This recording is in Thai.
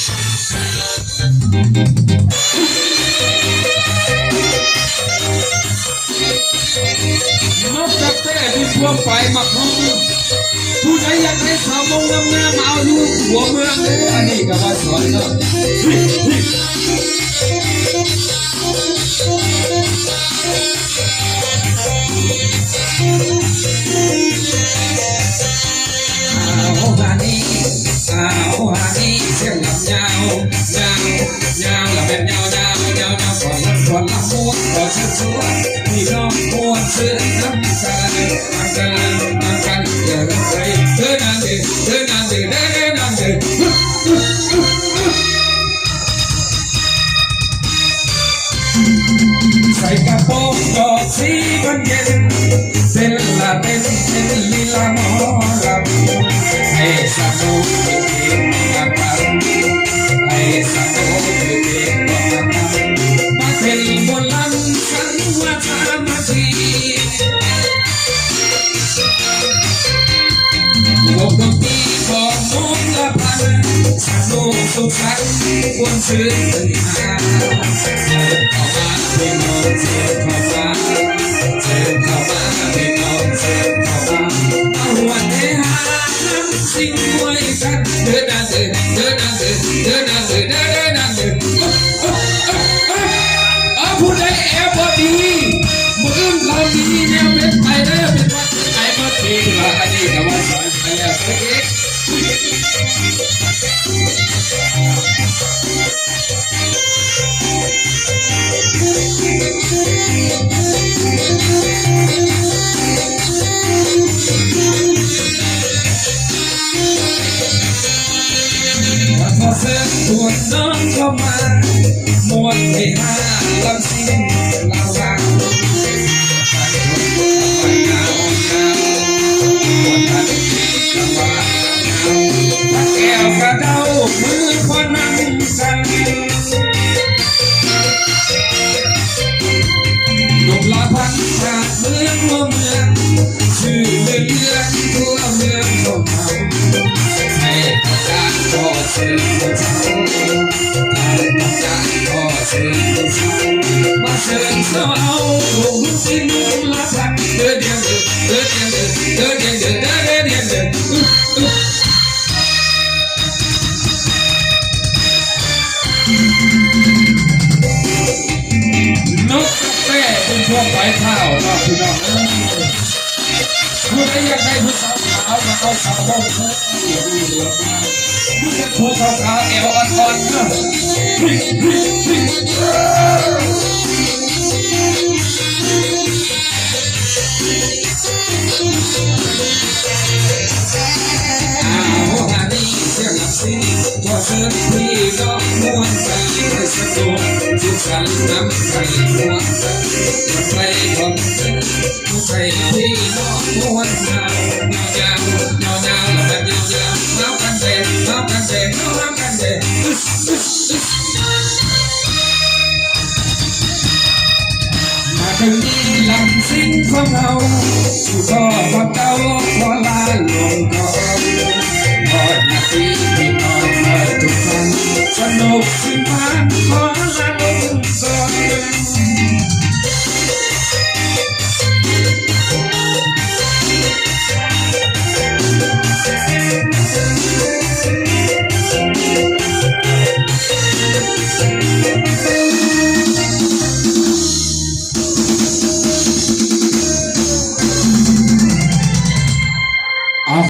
นกกระแตที่ทั่วไปมาพร้อมผู้ใดอยากให้สาวมงงามมาเอาอยู่หัวเมืองเลยอันนี้ก็ว่าสวยเนาะเอาฮานี่เสียงลำยาวยาวแล้วเป็นยาวยาวก่อนละม้วนก่อนเชื่อชัวพี่น้องม้วนเสื้อน้ำกันอย่าใส่เธอนางเดินนางเดิใส่กระโปรงดอกสีมันเย็นเป็นลีลาหมอลำให้สนุกเพลงกันให้สนุกเพลงกันมาเป็นบนลันสันวัฒนมาทีวงดนตรีของมุกละพันสนุกสุขสันต์ควรชื่นหาเชิญเข้ามาพี่น้องเชิญเข้ามาพี่น้องเชิญเข้ามาเอาวันเฮฮาน้ำสิ่งไว้กันเดินนางเดินผู้ใดแอบพอดีมือเราดีแนวเป็นไปได้เป็นวัดไอ้มาทีว่าอันนี้ก็ว่าสอนไปแล้วสักทีพอเสิร์ฟตัวน้องเข้ามามวนให้หาลำสิ่งเรารักแก้วกระเดามือคนนั่งกันลูกลาพันจากเมืองหัวเมืองชื่อเรื่องทั่วเมืองของเราให้ประกาศขอเชิญพวกเขาให้ประกาศขอเชิญพวกเขามาเชิญเขาเอาลูกสิ้นละพันเดินนกกระแตเป็นพวกไฟเท้าเนาะพี่น้องผู้ใดอยากได้ผู้สาวขาวมาเอาสาวบ้องเธออย่าดูเหลือมาผู้จะผู้ขาวเอวอ่อนๆเนาะว่าเชิญพี่น้องม้วนใจให้สนุกสุขสันต์น้ำใจม้วนใจคนผู้ใจพี่น้องม้วนยาวยาวแบบยาวน้ำกันเด่นมาถึงลำซิ่งของเราสู่ก็ความเก่า